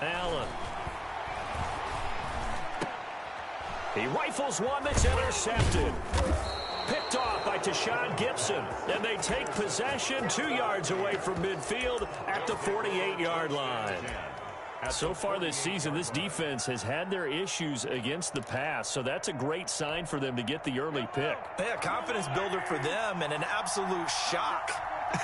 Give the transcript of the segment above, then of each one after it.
Allen. He rifles one that's intercepted. Picked off by Tashawn Gibson. And they take possession 2 yards away from midfield at the 48-yard line. So far this season, this defense has had their issues against the pass, so that's a great sign for them to get the early pick. Yeah, confidence builder for them and an absolute shock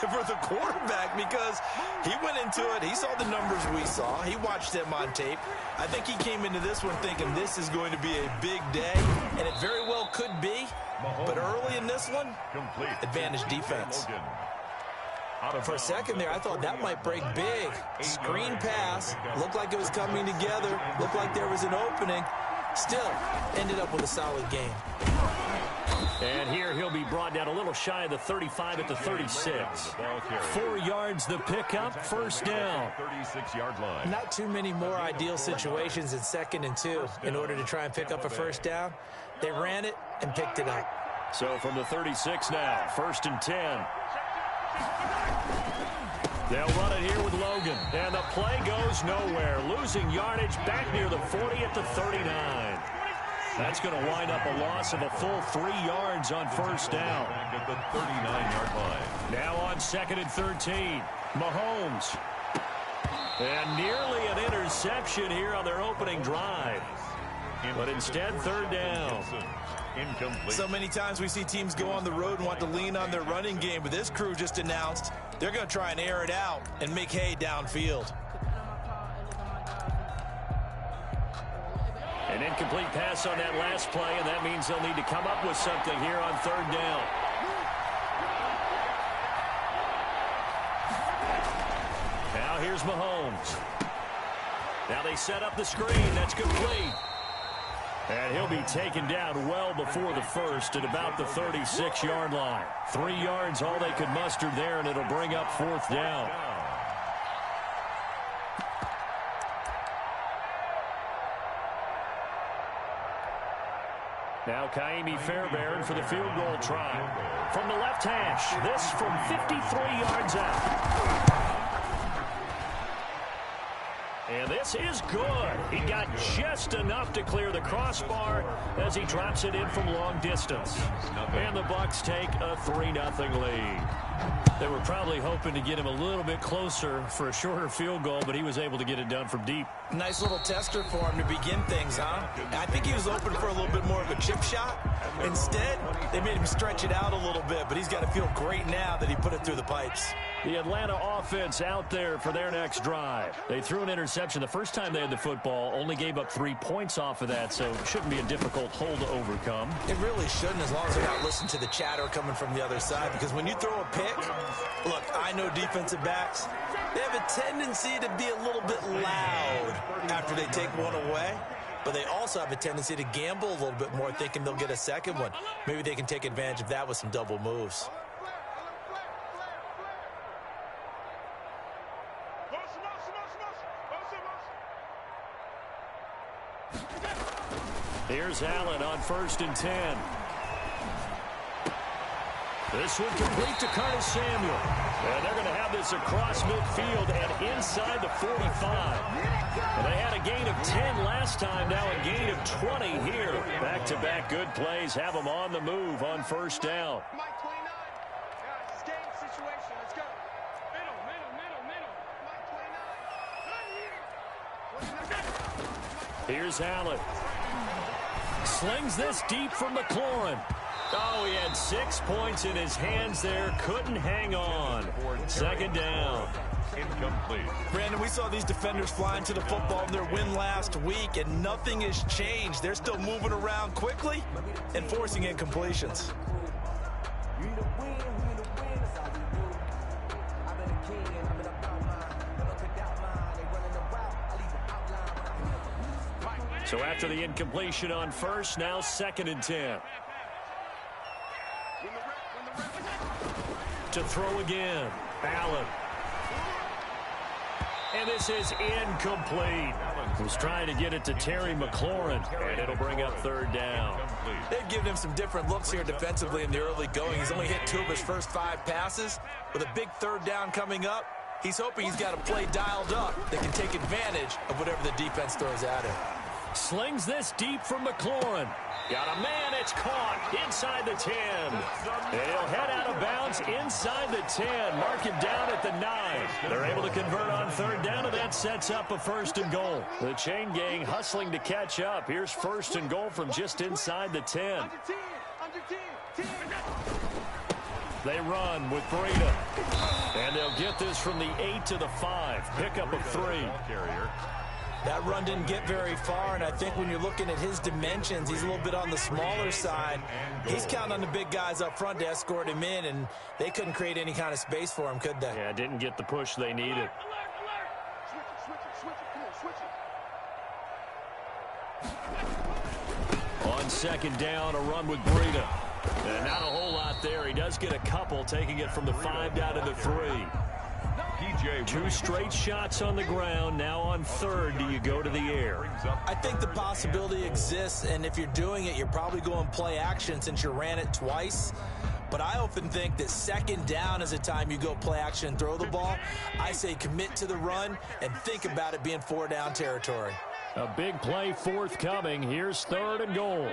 for the quarterback because he went into it. He saw the numbers we saw. He watched them on tape. I think he came into this one thinking this is going to be a big day, and it very well could be. But early in this one, advantage defense. For a second there, I thought that might break big. Screen pass. Looked like it was coming together. Looked like there was an opening. Still, ended up with a solid game. And here he'll be brought down a little shy of the 35 at the 36. 4 yards the pickup, first down. 36-yard line. Not too many more ideal situations in 2nd and 2 in order to try and pick up a first down. They ran it and picked it up. So from the 36 now, 1st and 10. They'll run it here with Logan. And the play goes nowhere. Losing yardage back near the 40 at the 39. That's going to wind up a loss of a full 3 yards on first down. Back at the 39-yard line. Now on 2nd and 13. Mahomes. And nearly an interception here on their opening drive. But instead, 3rd down. Incomplete. So many times we see teams go on the road and want to lean on their running game, but this crew just announced they're going to try and air it out and make hay downfield. An incomplete pass on that last play, and that means they'll need to come up with something here on 3rd down. Now here's Mahomes. Now they set up the screen. That's complete. And he'll be taken down well before the first at about the 36-yard line. 3 yards, all they could muster there, and it'll bring up 4th down. Now Kaimi Fairbairn for the field goal try. From the left hash, this from 53 yards out. And this is good. He got just enough to clear the crossbar as he drops it in from long distance. And the Bucs take a 3-0 lead. They were probably hoping to get him a little bit closer for a shorter field goal, but he was able to get it done from deep. Nice little tester for him to begin things, huh? I think he was open for a little bit more of a chip shot. Instead, they made him stretch it out a little bit, but he's got to feel great now that he put it through the pipes. The Atlanta offense out there for their next drive. They threw an interception the first time they had the football, only gave up 3 points off of that, so it shouldn't be a difficult hole to overcome. It really shouldn't, as long as they're not listening to the chatter coming from the other side, because when you throw a pick, look, I know defensive backs, they have a tendency to be a little bit loud after they take one away, but they also have a tendency to gamble a little bit more, thinking they'll get a second one. Maybe they can take advantage of that with some double moves. Here's Allen on 1st and 10. This one complete to Curtis Samuel. And they're going to have this across midfield and inside the 45. And they had a gain of 10 last time, now a gain of 20 here. Back-to-back good plays have them on the move on 1st down. Here's Allen. Slings this deep from McLaurin. Oh, he had 6 points in his hands there. Couldn't hang on. 2nd down. Incomplete. Brandon, we saw these defenders flying to the football in their win last week, and nothing has changed. They're still moving around quickly and forcing incompletions. So after the incompletion on 1st, now 2nd and 10. To throw again. Allen. And this is incomplete. Was trying to get it to Terry McLaurin, and it'll bring up 3rd down. They've given him some different looks here defensively in the early going. He's only hit 2 of his first 5 passes. With a big 3rd down coming up, He's hoping he's got a play dialed up that can take advantage of whatever the defense throws at him. Slings this deep from McLaurin. Got a man, it's caught inside the 10. He'll head out of bounds inside the 10. Mark him down at the 9. They're able to convert on third down, and that sets up a 1st and goal. The chain gang hustling to catch up. Here's 1st and goal from just inside the 10. They run with Breida. And they'll get this from the 8 to the 5. Pickup of 3. That run didn't get very far, and I think when you're looking at his dimensions, he's a little bit on the smaller side. He's counting on the big guys up front to escort him in, and they couldn't create any kind of space for him, could they? Yeah, didn't get the push they needed. On second down, a run with Breida. And not a whole lot there. He does get a couple, taking it from the 5 down to the 3. 2 straight shots on the ground. Now on third, do you go to the air? I think the possibility exists, and if you're doing it, you're probably going play action since you ran it twice. But I often think that second down is a time you go play action and throw the ball. I say commit to the run and think about it being 4 down territory. A big play forthcoming. Here's 3rd and goal.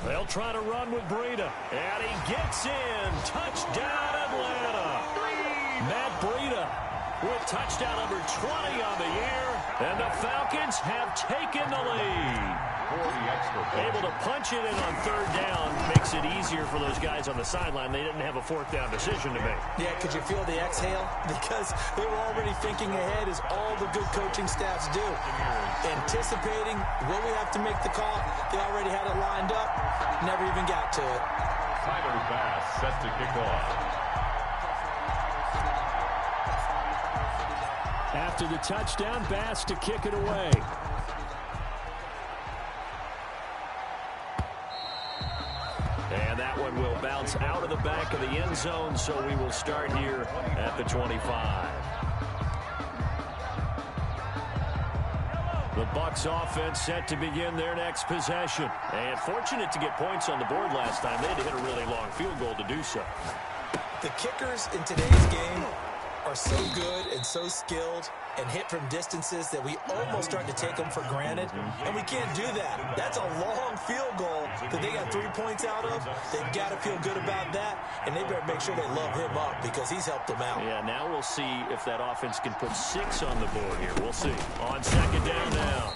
They'll try to run with Breida. And he gets in. Touchdown, Atlanta. Matt Breida with touchdown number 20 on the year. And the Falcons have taken the lead. Able to punch it in on third down. Makes it easier for those guys on the sideline. They didn't have a 4th down decision to make. Yeah, could you feel the exhale? Because they were already thinking ahead, as all the good coaching staffs do. Anticipating, will we have to make the call? They already had it lined up. Never even got to it. Tyler Bass set to kick off. After the touchdown, Bass to kick it away. And that one will bounce out of the back of the end zone, so we will start here at the 25. The Bucs offense set to begin their next possession. And fortunate to get points on the board last time. They had to hit a really long field goal to do so. The kickers in today's game are so good and so skilled and hit from distances that we almost start to take them for granted. And we can't do that. That's a long field goal that they got 3 points out of. They've got to feel good about that, and they better make sure they love him up because he's helped them out. Yeah, now we'll see if that offense can put 6 on the board here. We'll see. On second down now,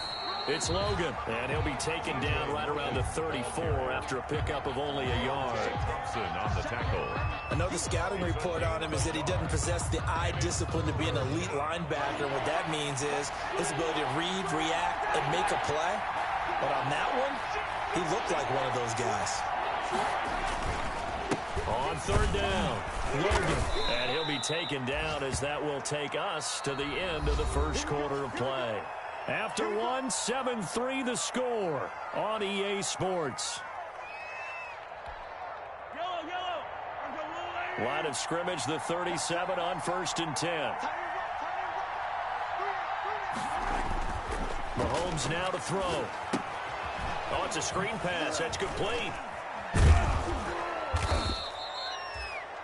it's Logan, and he'll be taken down right around the 34 after a pickup of only a yard. Thompson on the tackle. I know the scouting report on him is that he doesn't possess the eye discipline to be an elite linebacker. And what that means is his ability to read, react, and make a play. But on that one, he looked like one of those guys. On third down, Logan. And he'll be taken down as that will take us to the end of the first quarter of play. After one, 7-3 the score on EA Sports. Line of scrimmage, the 37 on 1st and 10. Mahomes now to throw. Oh, it's a screen pass. That's complete.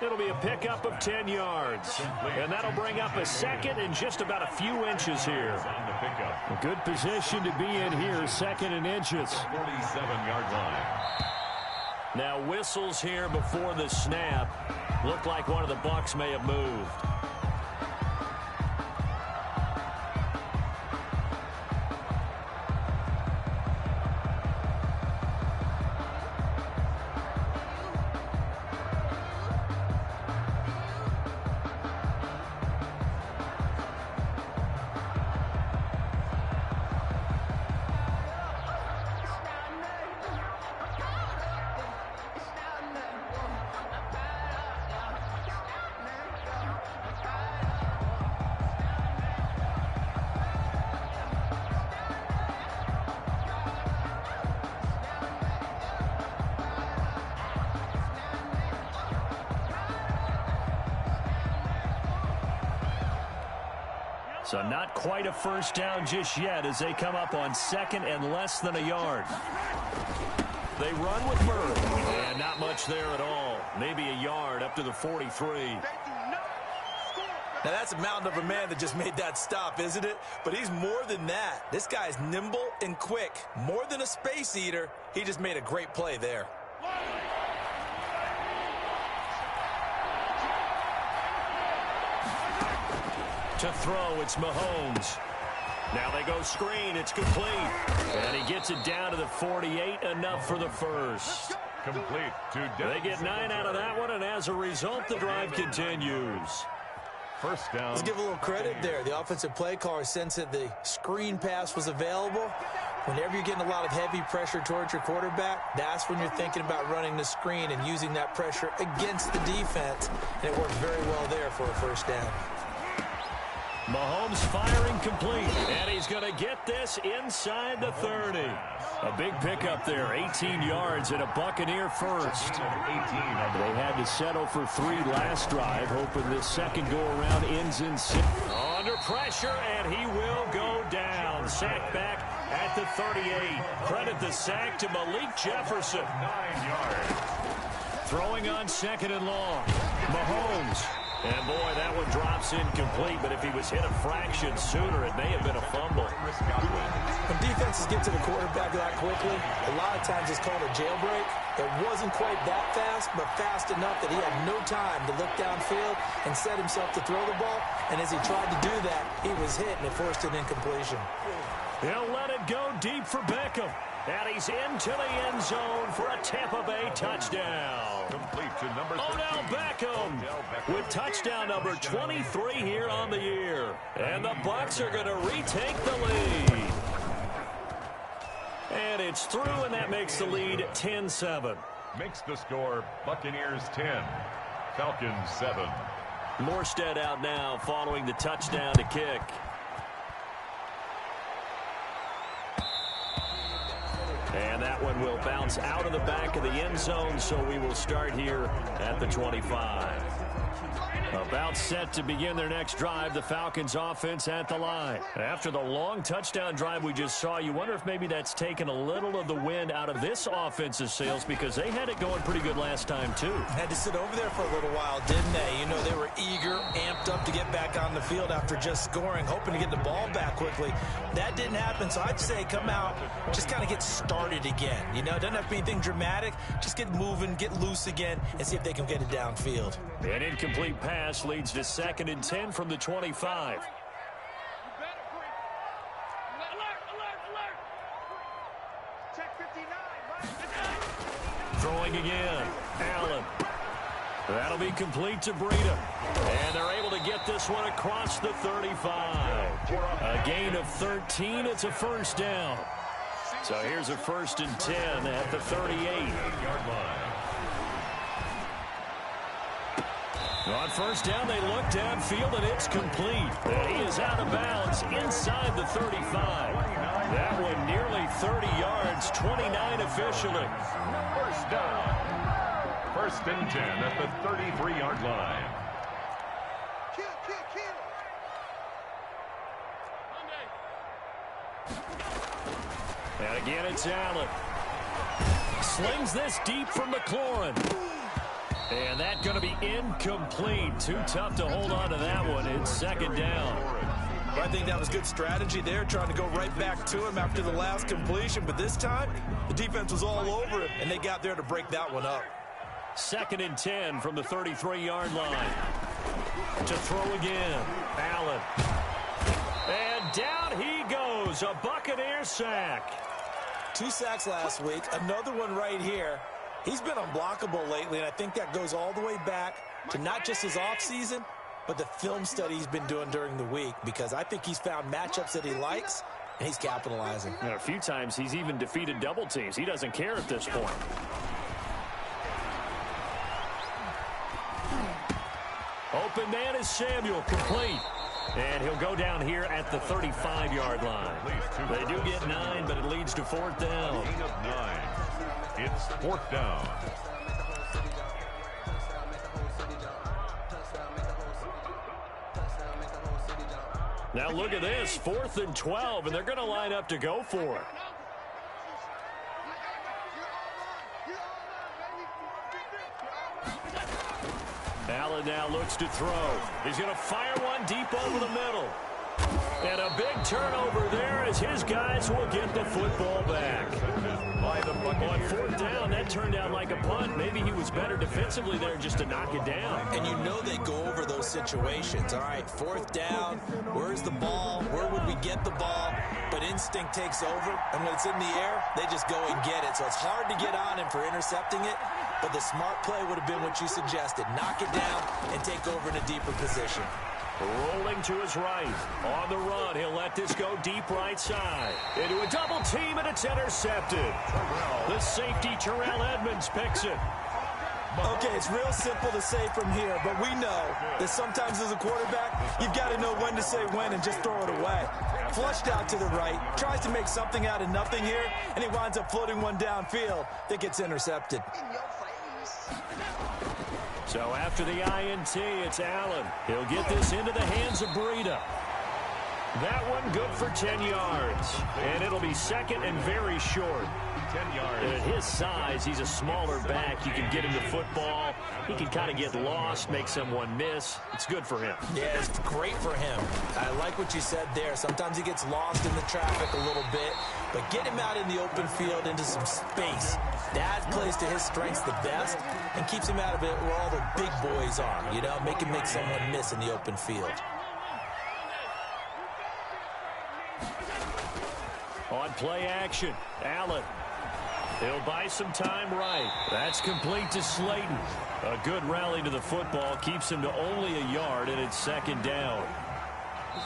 It'll be a pickup of 10 yards. And that'll bring up a 2nd and just about a few inches here. A good position to be in here, 2nd and inches. 47-yard line. Now whistles here before the snap. Looked like one of the Bucs may have moved. So not quite a first down just yet as they come up on 2nd and less than a yard. They run with Murray. And not much there at all. Maybe a yard up to the 43. Now, that's a mountain of a man that just made that stop, isn't it? But he's more than that. This guy's nimble and quick. More than a space eater, he just made a great play there. To throw, it's Mahomes. Now they go screen. It's complete. And he gets it down to the 48. Enough for the first. Complete to They get 9 out of that one, and as a result, the drive continues. First down. Let's give a little credit there. The offensive play caller sensed that the screen pass was available. Whenever you're getting a lot of heavy pressure towards your quarterback, that's when you're thinking about running the screen and using that pressure against the defense. And it worked very well there for a first down. Mahomes firing complete, and he's going to get this inside the 30. A big pickup there, 18 yards and a Buccaneer first. They had to settle for 3 last drive, hoping this second go-around ends in 6. Under pressure, and he will go down. Sacked back at the 38. Credit the sack to Malik Jefferson. 9 yards. Throwing on second and long. Mahomes. And, boy, that one drops incomplete, but if he was hit a fraction sooner, it may have been a fumble. When defenses get to the quarterback that quickly, a lot of times it's called a jailbreak. It wasn't quite that fast, but fast enough that he had no time to look downfield and set himself to throw the ball. And as he tried to do that, he was hit, and it forced an incompletion. He'll let it go deep for Beckham. And he's into the end zone for a Tampa Bay touchdown. Complete to number 13. Odell Beckham with touchdown number 23 here on the year. And the Bucs are going to retake the lead. And it's through, and that makes the lead 10-7. Makes the score Buccaneers 10, Falcons 7. Morstead out now following the touchdown to kick. And that one will bounce out of the back of the end zone, so we will start here at the 25. About set to begin their next drive, the Falcons offense at the line. After the long touchdown drive we just saw, you wonder if maybe that's taken a little of the wind out of this offensive sails, because they had it going pretty good last time too. Had to sit over there for a little while, didn't they? You know, they were eager, amped up to get back on the field after just scoring, hoping to get the ball back quickly. That didn't happen, so I'd say come out, just kind of get started again. You know, it doesn't have to be anything dramatic. Just get moving, get loose again, and see if they can get it downfield. An incomplete pass leads to 2nd and 10 from the 25. Throwing again. Allen. That'll be complete to Breida. And they're able to get this one across the 35. A gain of 13. It's a first down. So here's a 1st and 10 at the 38-yard line. On first down, they look downfield, and it's complete. And he is out of bounds inside the 35. That one nearly 30 yards, 29 officially. First down. 1st and 10 at the 33-yard line. And again, it's Allen. Slings this deep from McLaurin. And that's going to be incomplete. Too tough to hold on to that one. It's 2nd down. Well, I think that was good strategy there, trying to go right back to him after the last completion. But this time, the defense was all over him, and they got there to break that one up. 2nd and 10 from the 33-yard line. To throw again. Allen. And down he goes. A Buccaneer sack. 2 sacks last week. Another one right here. He's been unblockable lately, and I think that goes all the way back to not just his offseason, but the film study he's been doing during the week, because I think he's found matchups that he likes, and he's capitalizing. And a few times he's even defeated double teams. He doesn't care at this point. Open man is Samuel, complete. And he'll go down here at the 35-yard line. They do get 9, but it leads to 4th down. Gain of 9. It's 4th down. Now look at this, 4th and 12, and they're going to line up to go for it. Allen now looks to throw. He's going to fire one deep over the middle. And a big turnover there as his guys will get the football back. On fourth down, that turned out like a punt. Maybe he was better defensively there just to knock it down. And you know they go over those situations. All right, fourth down, where's the ball? Where would we get the ball? But instinct takes over, and when it's in the air, they just go and get it. So it's hard to get on him for intercepting it, but the smart play would have been what you suggested. Knock it down and take over in a deeper position. Rolling to his right. On the run, he'll let this go deep right side. Into a double team, and it's intercepted. The safety, Terrell Edmonds, picks it. Okay, it's real simple to say from here, but we know that sometimes as a quarterback, you've got to know when to say when and just throw it away. Flushed out to the right, tries to make something out of nothing here, and he winds up floating one downfield that gets intercepted. So after the INT, it's Allen. He'll get this into the hands of Breida. That one good for 10 yards. And it'll be second and very short. 10 yards. And at his size, he's a smaller back. You can get him the football. He can kind of get lost, make someone miss. It's good for him. Yeah, it's great for him. I like what you said there. Sometimes he gets lost in the traffic a little bit, but get him out in the open field into some space. That plays to his strengths the best and keeps him out of it where all the big boys are, you know, make him make someone miss in the open field. On play action, Allen. He'll buy some time right. That's complete to Slayton. A good rally to the football keeps him to only a yard, and it's second down.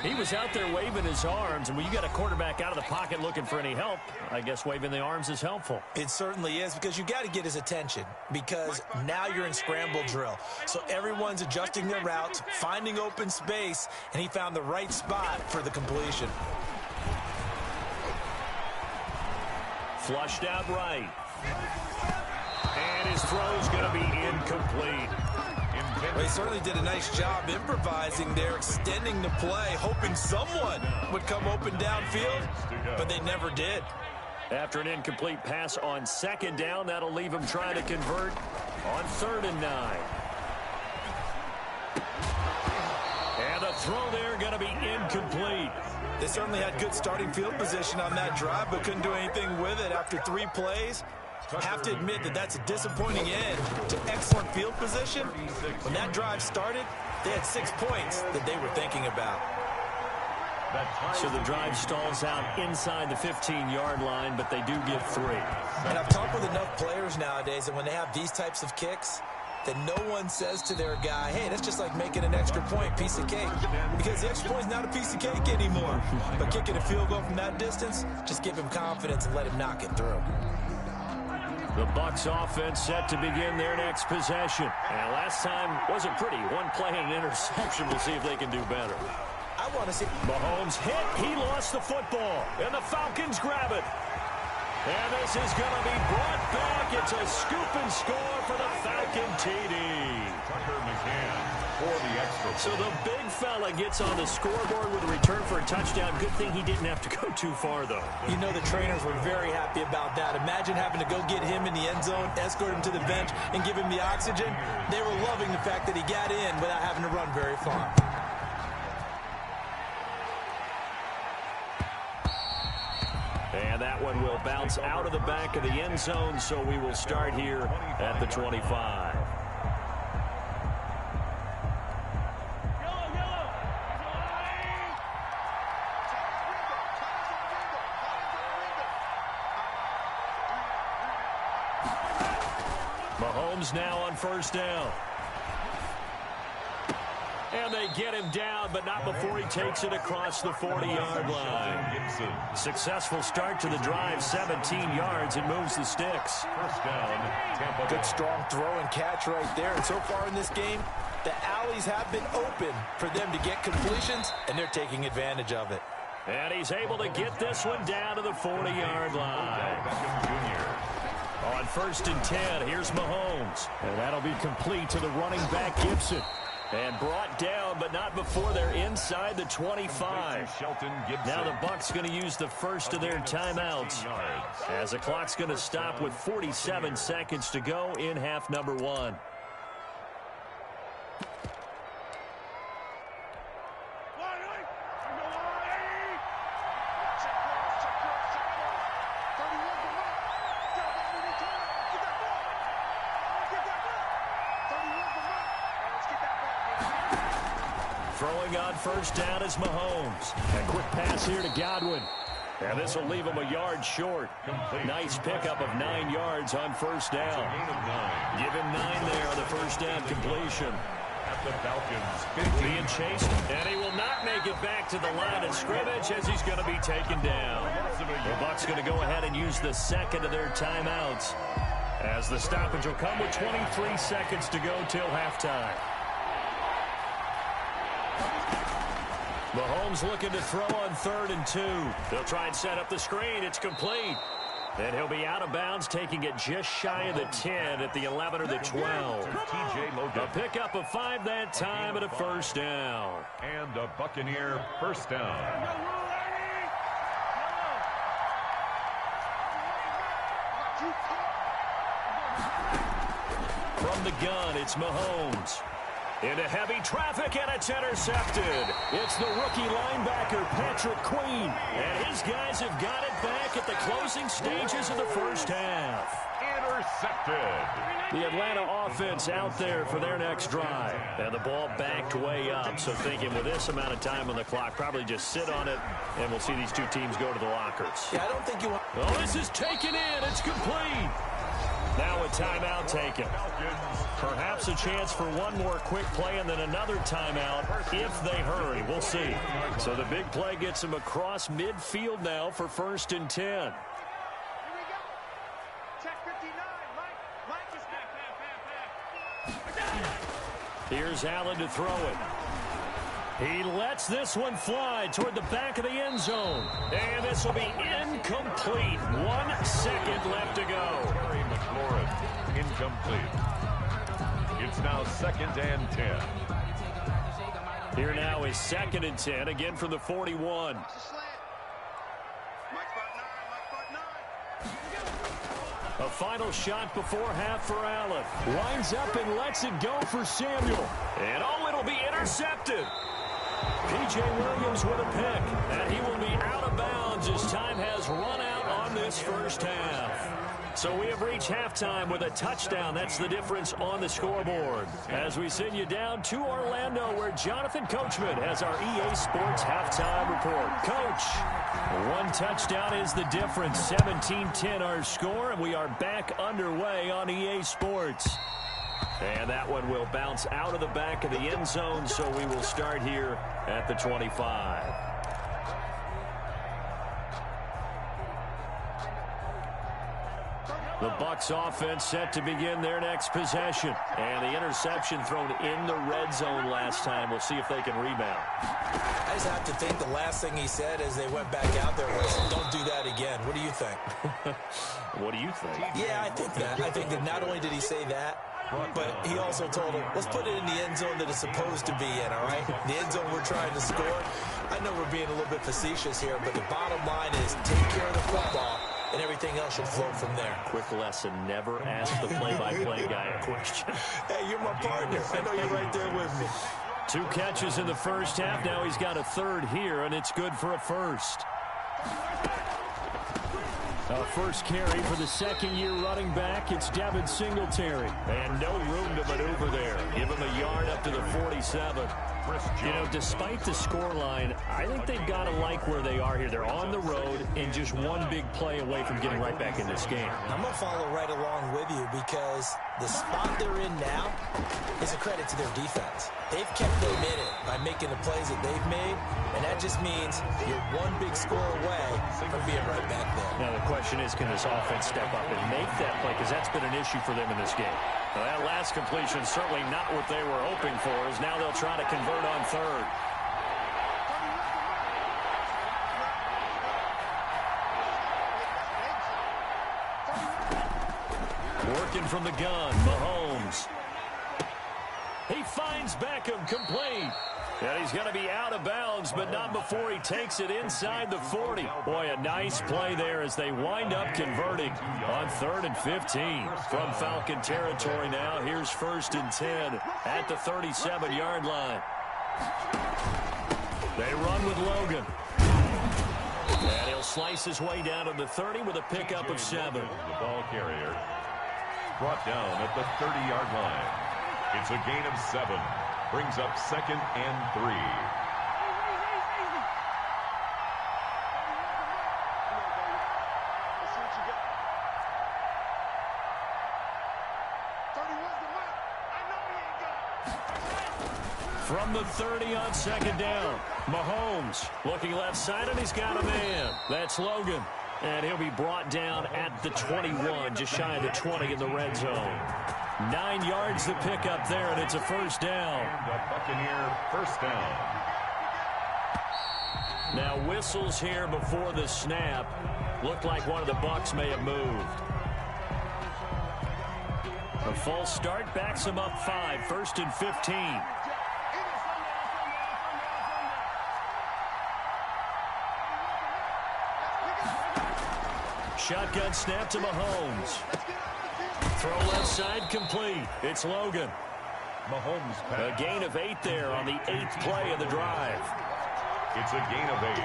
He was out there waving his arms, and when you got a quarterback out of the pocket looking for any help, I guess waving the arms is helpful. It certainly is, because you got to get his attention, because now you're in scramble drill. So everyone's adjusting their routes, finding open space, and he found the right spot for the completion. Flushed out right. And his throw's going to be incomplete. Well, he certainly did a nice job improvising there, extending the play, hoping someone would come open downfield, but they never did. After an incomplete pass on second down, that'll leave him trying to convert on 3rd and 9. And the throw there going to be incomplete. They certainly had good starting field position on that drive, but couldn't do anything with it after 3 plays. I have to admit that that's a disappointing end to excellent field position. When that drive started, they had 6 points that they were thinking about. So the drive stalls out inside the 15-yard line, but they do get 3. And I've talked with enough players nowadays, and when they have these types of kicks, that no one says to their guy, hey, that's just like making an extra point, piece of cake. Because the extra point is not a piece of cake anymore. But kicking a field goal from that distance, just give him confidence and let him knock it through. The Bucs offense set to begin their next possession. And last time wasn't pretty. One play and an interception. We'll see if they can do better. I want to see Mahomes hit. He lost the football. And the Falcons grab it. And this is going to be brought back. It's a scoop and score for the Falcon TD. Tucker McCann for the extra. So the big fella gets on the scoreboard with a return for a touchdown. Good thing he didn't have to go too far, though. You know the trainers were very happy about that. Imagine having to go get him in the end zone, escort him to the bench, and give him the oxygen. They were loving the fact that he got in without having to run very far. And that one will bounce out of the back of the end zone, so we will start here at the 25. Mahomes now on first down. And they get him down, but not before he takes it across the 40-yard line. Successful start to the drive, 17 yards, and moves the sticks. First down, Tampa Bay. Good strong throw and catch right there. And so far in this game, the alleys have been open for them to get completions, and they're taking advantage of it. And he's able to get this one down to the 40-yard line. Beckham Jr. On 1st and 10, here's Mahomes. And that'll be complete to the running back, Gibson. And brought down, but not before they're inside the 25. Now the Bucs going to use the first of their timeouts, as the clock's going to stop with 47 seconds to go in half number 1. Throwing on first down is Mahomes. A quick pass here to Godwin. And this will leave him a yard short. Nice pickup of 9 yards on first down. Give him 9 there on the first down completion. The Falcons being chased, and he will not make it back to the line of scrimmage as he's going to be taken down. The Bucs going to go ahead and use the second of their timeouts as the stoppage will come with 23 seconds to go till halftime. Mahomes looking to throw on 3rd and 2. They'll try and set up the screen. It's complete. And he'll be out of bounds, taking it just shy of the 10 at the 11 or the 12. A pickup of 5 that time and a first down. And a Buccaneer first down. From the gun, it's Mahomes. Into heavy traffic, and it's intercepted. It's the rookie linebacker, Patrick Queen. And his guys have got it back at the closing stages of the first half. Intercepted. The Atlanta offense out there for their next drive. And the ball backed way up. So thinking with this amount of time on the clock, probably just sit on it, and we'll see these two teams go to the lockers. Yeah, I don't think you want... Oh, this is taken in. It's complete. Now a timeout taken. Perhaps a chance for one more quick play and then another timeout if they hurry. We'll see. So the big play gets them across midfield now for 1st and 10. Here's Allen to throw it. He lets this one fly toward the back of the end zone. And this will be incomplete. 1 second left to go. Terry McLaurin, incomplete. It's now 2nd and 10. Here now is 2nd and 10, again from the 41. A final shot before half for Allen. Winds up and lets it go for Samuel. And it'll be intercepted. P.J. Williams with a pick, and he will be out of bounds as time has run out on this first half. So we have reached halftime with a touchdown. That's the difference on the scoreboard. As we send you down to Orlando, where Jonathan Coachman has our EA Sports halftime report. Coach, 1 touchdown is the difference. 17-10 our score, and we are back underway on EA Sports. And that one will bounce out of the back of the end zone, so we will start here at the 25. The Bucs offense set to begin their next possession. And the interception thrown in the red zone last time. We'll see if they can rebound. I just have to think the last thing he said as they went back out there was, don't do that again. What do you think? What do you think? Yeah, I think that. I think that not only did he say that, but he also told him, let's put it in the end zone that it's supposed to be in, all right? The end zone we're trying to score. I know we're being a little bit facetious here, but the bottom line is take care of the football, and everything else should flow from there. Quick lesson, never ask the play-by-play guy a question. Hey, you're my partner. I know you're right there with me. 2 catches in the first half. Now he's got a 3rd here, and it's good for a first. A first carry for the 2nd-year running back. It's Devin Singletary. And no room to maneuver there. Give him a yard up to the 47. You know, despite the scoreline, I think they've got to like where they are here. They're on the road and just one big play away from getting right back in this game. I'm going to follow right along with you because the spot they're in now is a credit to their defense. They've kept them in it by making the plays that they've made, and that just means you're one big score away from being right back there. Now the question is, can this offense step up and make that play? Because that's been an issue for them in this game. Well, that last completion certainly not what they were hoping for, as now they'll try to convert on 3rd. Working from the gun, Mahomes. He finds Beckham, complete. And he's going to be out of bounds, but not before he takes it inside the 40. Boy, a nice play there as they wind up converting on 3rd and 15. From Falcon territory now, here's 1st and 10 at the 37-yard line. They run with Logan. And he'll slice his way down to the 30 with a pickup of 7. The ball carrier brought down at the 30-yard line. It's a gain of 7. Brings up 2nd and 3. From the 30 on 2nd down, Mahomes looking left side, and he's got a man. That's Logan. And he'll be brought down at the 21, just shy of the 20 in the red zone. 9 yards to pick up there, and it's a first down. The Buccaneer first down. Now whistles here before the snap. Looked like one of the Bucs may have moved. A false start backs him up 5, 1st and 15. Shotgun snap to Mahomes. Throw left side complete. It's Logan. Mahomes pass. A gain of 8 there on the 8th play of the drive. It's a gain of 8.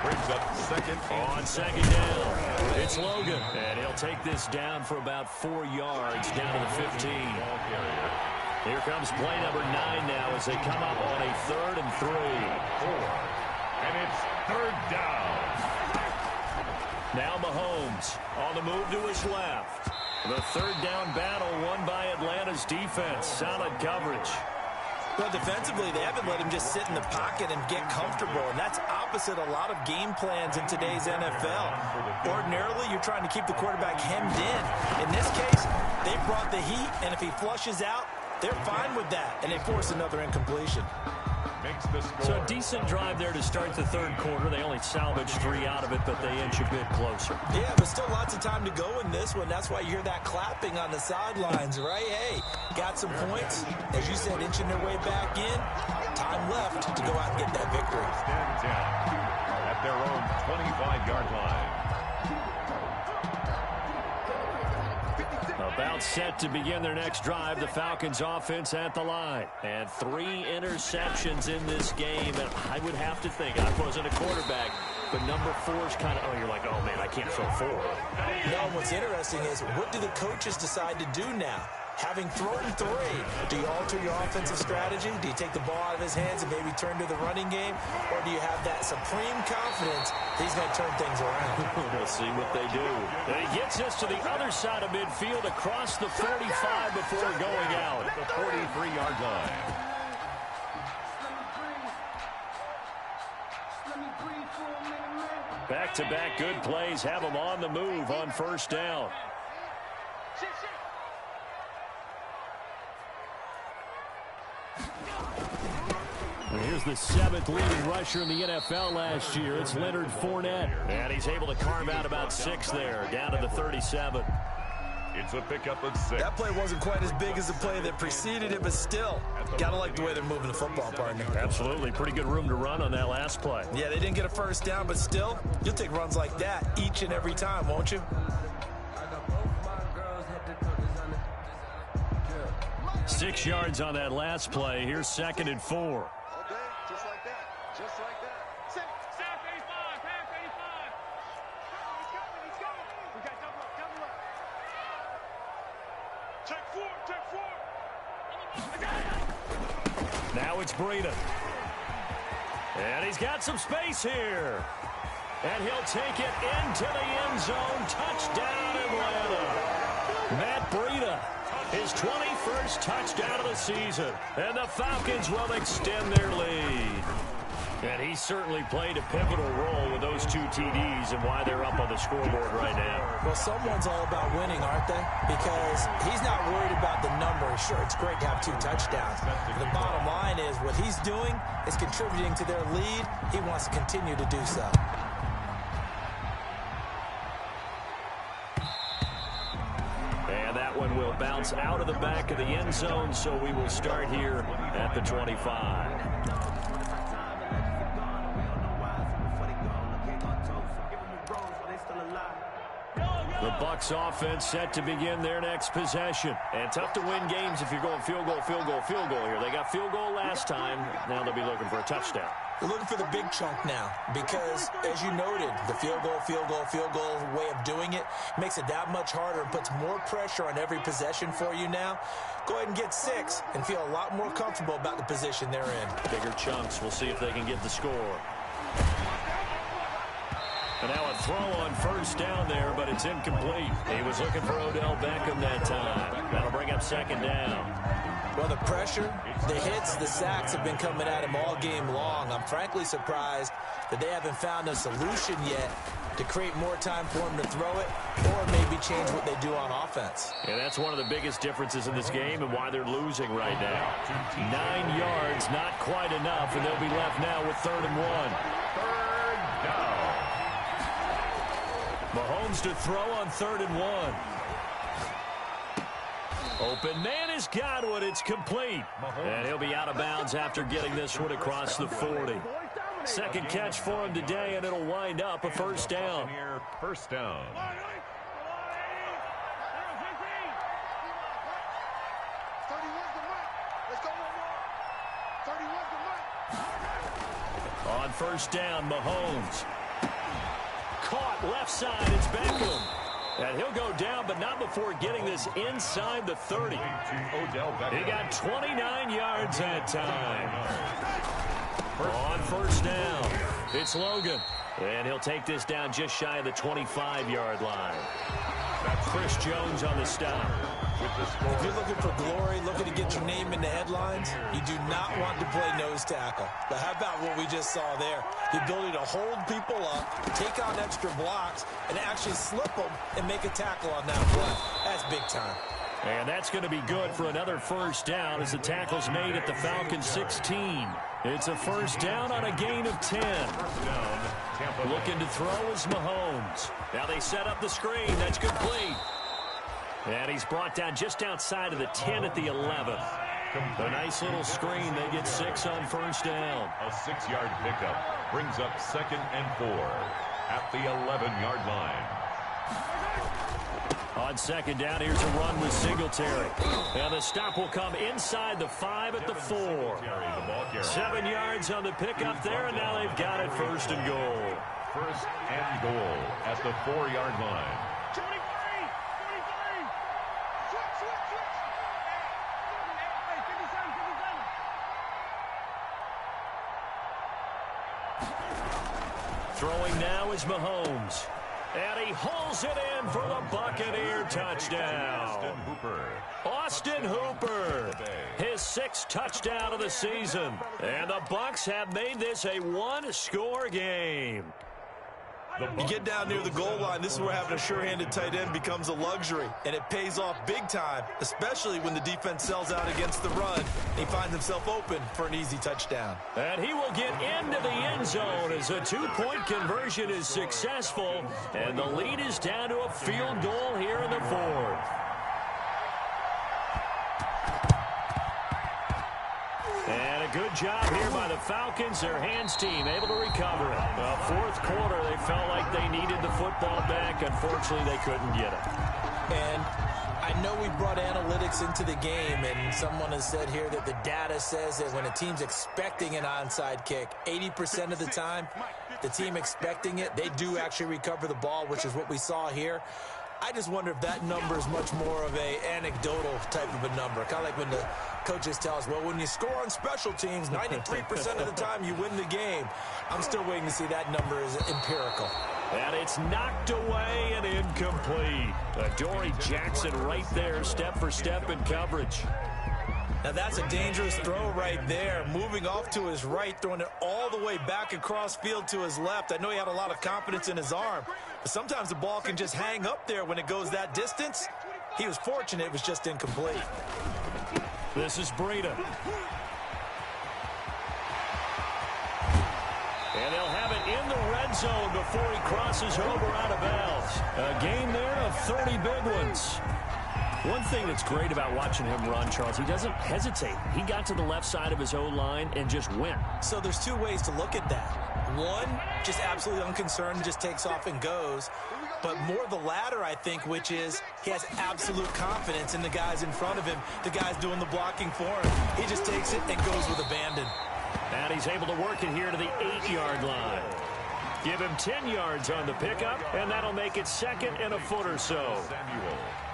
Brings up 2nd On 2nd down, it's Logan. And he'll take this down for about 4 yards down to the 15. Here comes play number 9 now as they come up on a 3rd and 3. 4. And it's 3rd down. Now Mahomes on the move to his left. The 3rd down battle won by Atlanta's defense. Solid coverage. Well, defensively, they haven't let him just sit in the pocket and get comfortable, and that's opposite a lot of game plans in today's NFL. Ordinarily, you're trying to keep the quarterback hemmed in. In this case, they brought the heat, and if he flushes out, they're fine with that, and they force another incompletion. Makes the score. So a decent drive there to start the 3rd quarter. They only salvaged 3 out of it, but they inch a bit closer. Yeah, but still lots of time to go in this one. That's why you hear that clapping on the sidelines, right? Hey, got some points. As you said, inching their way back in. Time left to go out and get that victory. Stand 10 at their own 25-yard line. About set to begin their next drive, the Falcons offense at the line. And 3 interceptions in this game. And I would have to think, I wasn't a quarterback, but number 4's kind of, you're like, oh, man, I can't throw 4. No, what's interesting is, what do the coaches decide to do now? Having thrown 3, do you alter your offensive strategy? Do you take the ball out of his hands and maybe turn to the running game? Or do you have that supreme confidence he's going to turn things around? We'll see what they do. And he gets us to the other side of midfield across the 45 before going out. The 43-yard line. Back-to-back good plays have him on the move on 1st down. Here's the 7th leading rusher in the NFL last year. It's Leonard Fournette. And he's able to carve out about 6 there, down to the 37. It's a pickup of 6. That play wasn't quite as big as the play that preceded it, but still, gotta like the way they're moving the football, partner. Absolutely. Pretty good room to run on that last play. Yeah, they didn't get a first down, but still, you'll take runs like that each and every time, won't you? 6 yards on that last play. Here's 2nd and 4. Just like that. Just like that. Sack 85. Pass 85. He's coming. We got double up. Check 4. Now it's Breida. And he's got some space here. And he'll take it into the end zone. Touchdown, Atlanta. Matt Breida, his 21st touchdown of the season. And the Falcons will extend their lead. And he certainly played a pivotal role with those 2 TDs and why they're up on the scoreboard right now. Well, someone's all about winning, aren't they? Because he's not worried about the numbers. Sure, it's great to have 2 touchdowns. The bottom line is what he's doing is contributing to their lead. He wants to continue to do so. And that one will bounce out of the back of the end zone, so we will start here at the 25. The Bucs offense set to begin their next possession. And tough to win games if you're going field goal here. They got field goal last time. Now they'll be looking for a touchdown. You're looking for the big chunk now because, as you noted, the field goal way of doing it makes it that much harder and puts more pressure on every possession for you now. Go ahead and get 6 and feel a lot more comfortable about the position they're in. Bigger chunks. We'll see if they can get the score. And now a throw on first down there, but it's incomplete. He was looking for Odell Beckham that time. That'll bring up second down. Well, the pressure, the hits, the sacks have been coming at him all game long. I'm frankly surprised that they haven't found a solution yet to create more time for him to throw it or maybe change what they do on offense. Yeah, that's one of the biggest differences in this game and why they're losing right now. 9 yards, not quite enough, and they'll be left now with 3rd and 1. Third down. Mahomes to throw on 3rd and 1. Open man has got one. It's complete. And he'll be out of bounds after getting this one across the 40. Second catch for him today, and it'll wind up a first down. First down. On first down, Mahomes. Caught left side. It's Beckham. And he'll go down, but not before getting this inside the 30. He got 29 yards that time. On first down, it's Logan. And he'll take this down just shy of the 25-yard line. Chris Jones on the stop. If you're looking for glory, looking to get your name in the headlines, you do not want to play nose tackle. But how about what we just saw there? The ability to hold people up, take on extra blocks, and actually slip them and make a tackle on that play. That's big time. And that's going to be good for another first down as the tackle's made at the Falcons 16. It's a first down on a gain of 10. Looking to throw is Mahomes. Now they set up the screen. That's complete. And he's brought down just outside of the 10 at the 11. A nice little screen. They get 6 on first down. A 6-yard pickup brings up 2nd and 4 at the 11-yard line. On second down, here's a run with Singletary. And the stop will come inside the 5 at the 4. 7 yards on the pickup there, and now they've got it 1st and goal. 1st and goal at the 4-yard line. Throwing now is Mahomes. And he hauls it in for the Buccaneer touchdown. Austin Hooper, his 6th touchdown of the season. And the Bucs have made this a 1-score game. You get down near the goal line, this is where having a sure-handed tight end becomes a luxury, and it pays off big time, especially when the defense sells out against the run, and he finds himself open for an easy touchdown. And he will get into the end zone as a 2-point conversion is successful, and the lead is down to a field goal here in the 4th. And a good job here by the Falcons, their hands team, able to recover it. The 4th quarter, they felt like they needed the football back. Unfortunately, they couldn't get it. And I know we brought analytics into the game, and someone has said here that the data says that when a team's expecting an onside kick, 80% of the time, the team expecting it, they do actually recover the ball, which is what we saw here. I just wonder if that number is much more of a anecdotal type of a number. Kind of like when the coaches tell us, well, when you score on special teams, 93% of the time you win the game. I'm still waiting to see that number is empirical. And it's knocked away and incomplete. Adoree Jackson right there, step for step in coverage. Now that's a dangerous throw right there. Moving off to his right, throwing it all the way back across field to his left. I know he had a lot of confidence in his arm, but sometimes the ball can just hang up there when it goes that distance. He was fortunate it was just incomplete. This is Breida. And they'll have it in the red zone before he crosses over out of bounds. A game there of 30 big ones. One thing that's great about watching him run, Charles, he doesn't hesitate. He got to the left side of his O-line and just went. So there's 2 ways to look at that. One, just absolutely unconcerned, just takes off and goes. But more the latter, I think, which is he has absolute confidence in the guys in front of him, the guys doing the blocking for him. He just takes it and goes with abandon. And he's able to work it here to the 8-yard line. Give him 10 yards on the pickup, and that'll make it second and a foot or so.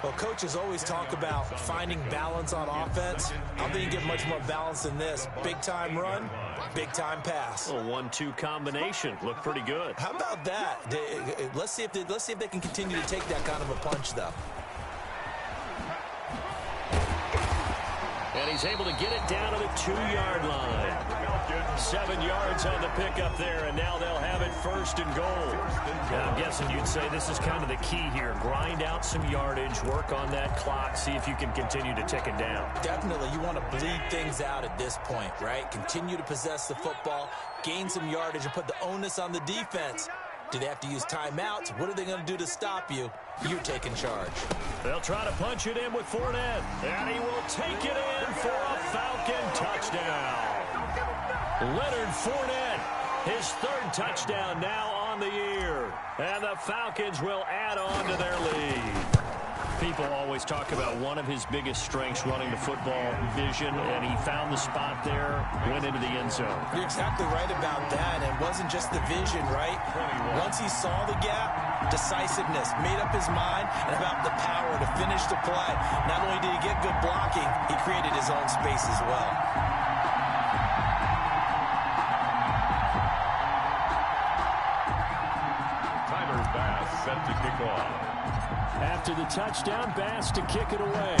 Well, coaches always talk about finding balance on offense. I don't think you get much more balance than this. Big-time run, big-time pass. A 1-2 combination. Looked pretty good. How about that? Let's see if they can continue to take that kind of a punch, though. And he's able to get it down to the 2-yard line. 7 yards on the pickup there, and now they'll have it first and goal. Now, I'm guessing you'd say this is kind of the key here. Grind out some yardage, work on that clock, see if you can continue to tick it down. Definitely, you want to bleed things out at this point, right? Continue to possess the football, gain some yardage, and put the onus on the defense. Do they have to use timeouts? What are they going to do to stop you? You're taking charge. They'll try to punch it in with Fournette, and he will take it in for a Falcon touchdown. Leonard Fournette, his 3rd touchdown now on the year, and the Falcons will add on to their lead. People always talk about one of his biggest strengths running the football, vision, and he found the spot there, went into the end zone. You're exactly right about that. It wasn't just the vision, right? Once he saw the gap, decisiveness, made up his mind, and about the power to finish the play. Not only did he get good blocking, he created his own space as well. Set to kick off. After the touchdown, Bass to kick it away.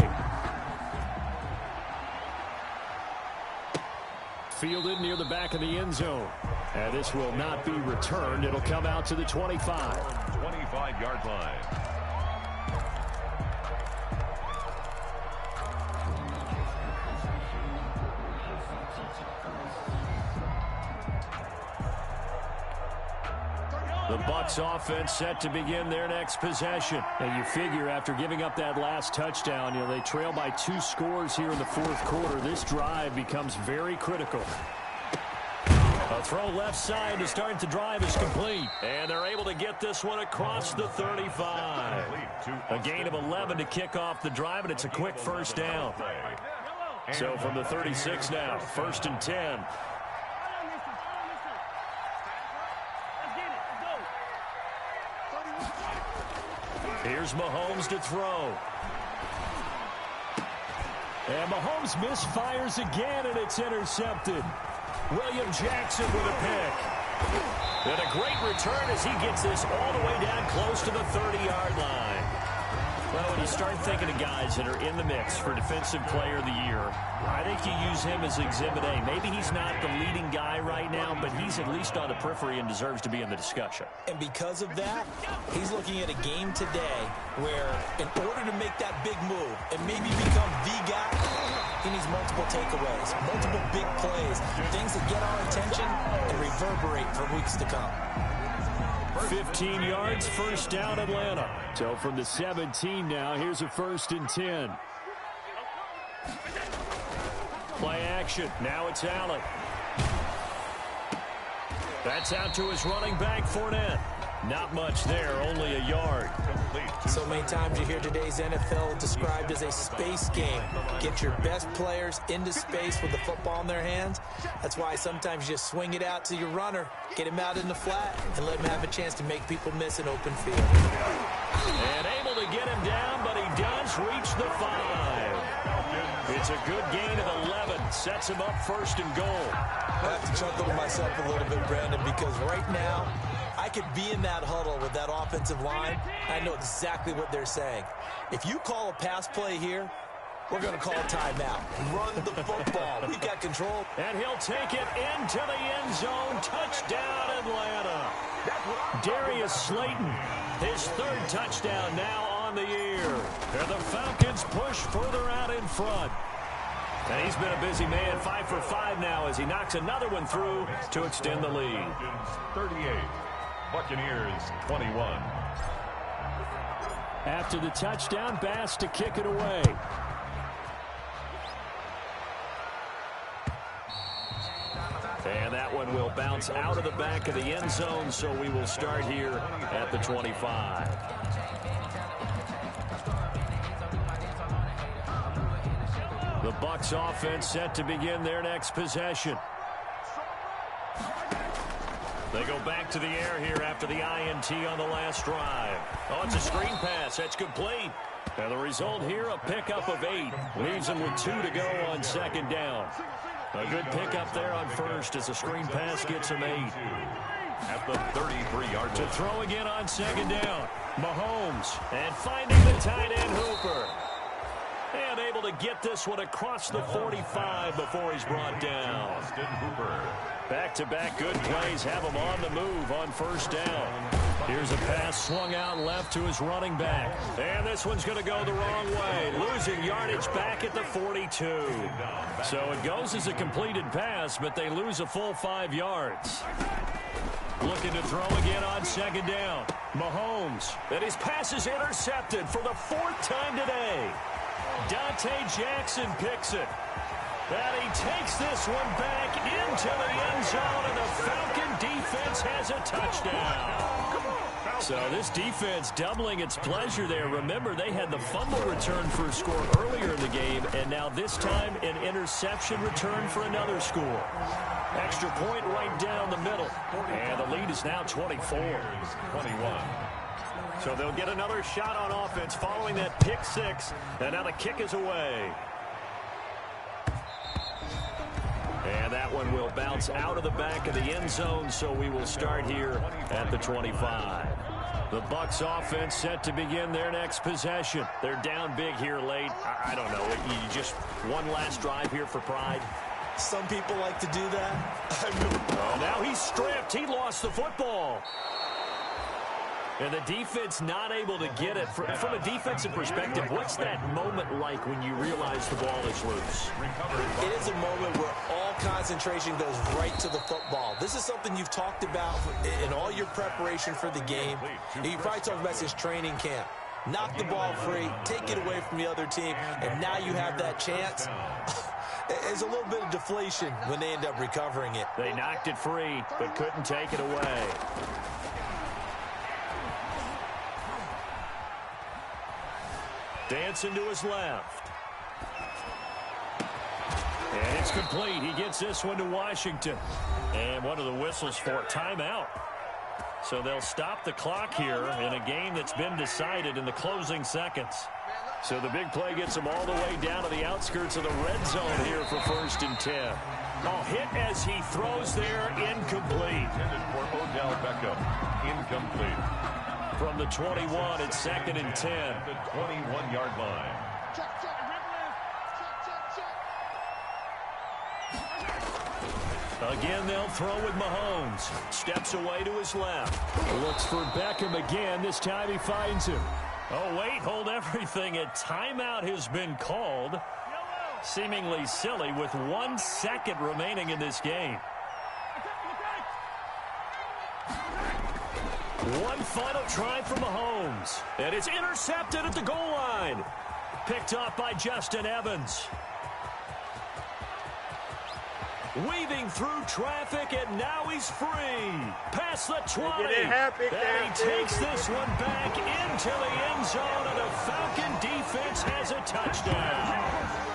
Fielded near the back of the end zone. And this will not be returned. It'll come out to the 25. 25-yard line. The Bucs offense set to begin their next possession. And you figure after giving up that last touchdown, they trail by 2 scores here in the 4th quarter. This drive becomes very critical. A throw left side to start the drive is complete. And they're able to get this one across the 35. A gain of 11 to kick off the drive, and it's a quick first down. So from the 36 now, 1st and 10. Here's Mahomes to throw. And Mahomes misfires again, and it's intercepted. William Jackson with a pick. And a great return as he gets this all the way down close to the 30-yard line. Well, when you start thinking of guys that are in the mix for Defensive Player of the Year, I think you use him as Exhibit A. Maybe he's not the leading guy right now, but he's at least on the periphery and deserves to be in the discussion. And because of that, he's looking at a game today where in order to make that big move and maybe become the guy, he needs multiple takeaways, multiple big plays, things that get our attention and reverberate for weeks to come. 15 yards, first down Atlanta. So from the 17 now, here's a 1st and 10. Play action. Now it's Allen. That's out to his running back, Fournette. Not much there, only a yard. So many times you hear today's NFL described as a space game. Get your best players into space with the football in their hands. That's why sometimes you just swing it out to your runner, get him out in the flat, and let him have a chance to make people miss an open field. And able to get him down, but he does reach the 5. It's a good gain of 11. Sets him up 1st and goal. I have to chuckle to myself a little bit, Brandon, because right now, I could be in that huddle with that offensive line. I know exactly what they're saying. If you call a pass play here, we're going to call a timeout. Run the football. We've got control. And he'll take it into the end zone. Touchdown, Atlanta. Darius Slayton, his 3rd touchdown now on the year. And the Falcons push further out in front. And he's been a busy man, 5 for 5 now as he knocks another one through to extend the lead. 38. Buccaneers 21. After the touchdown, Bass to kick it away. And that one will bounce out of the back of the end zone, so we will start here at the 25. The Bucs offense set to begin their next possession. They go back to the air here after the INT on the last drive. Oh, it's a screen pass. That's complete. And the result here, a pickup of 8. Leaves them with 2 to go on second down. A good pickup there on first as the screen pass gets him 8. At the 33-yard line. To throw again on second down. Mahomes. And finding the tight end Hooper. And able to get this one across the 45 before he's brought down. Austin Hooper. Back-to-back good plays have him on the move on first down. Here's a pass swung out left to his running back. And this one's going to go the wrong way. Losing yardage back at the 42. So it goes as a completed pass, but they lose a full 5 yards. Looking to throw again on second down. Mahomes. And his pass is intercepted for the 4th time today. Dante Jackson picks it. And he takes this one back into the end zone, and the Falcon defense has a touchdown. So this defense doubling its pleasure there. Remember, they had the fumble return for a score earlier in the game, and now this time an interception return for another score. Extra point right down the middle. And the lead is now 24-21. So they'll get another shot on offense following that pick 6, and now the kick is away. And that one will bounce out of the back of the end zone, so we will start here at the 25. The Bucs offense set to begin their next possession. They're down big here late. I don't know. You just one last drive here for pride. Some people like to do that. Oh, now he's stripped. He lost the football. And the defense not able to get it. From a defensive perspective, what's that moment like when you realize the ball is loose? It is a moment where all concentration goes right to the football. This is something you've talked about in all your preparation for the game. You probably talked about this training camp. Knock the ball free, take it away from the other team, and now you have that chance. There's a little bit of deflation when they end up recovering it. They knocked it free, but couldn't take it away. Dancing to his left. And it's complete. He gets this one to Washington. And one of the whistles for timeout. So they'll stop the clock here in a game that's been decided in the closing seconds. So the big play gets them all the way down to the outskirts of the red zone here for 1st and 10. A hit as he throws there, incomplete. Intended for Odell Beckham. Incomplete. From the 21, it's 2nd and 10. At the 21-yard line. Again, they'll throw with Mahomes. Steps away to his left. Looks for Beckham again. This time he finds him. Oh, wait, hold everything. A timeout has been called. Seemingly silly with 1 second remaining in this game. One final try for Mahomes. And it's intercepted at the goal line. Picked off by Justin Evans. Weaving through traffic, and now he's free. Past the 20. And he takes this one back into the end zone, and the Falcon defense has a touchdown.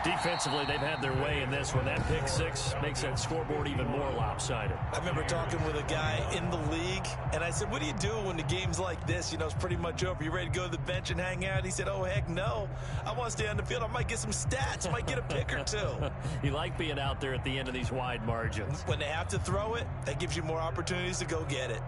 Defensively, they've had their way in this one. That pick 6 makes that scoreboard even more lopsided. I remember talking with a guy in the league, and I said, what do you do when the game's like this? You know, it's pretty much over. You ready to go to the bench and hang out? He said, oh, heck no. I want to stay on the field. I might get some stats. I might get a pick or 2. You like being out there at the end of these wide margins. When they have to throw it, that gives you more opportunities to go get it.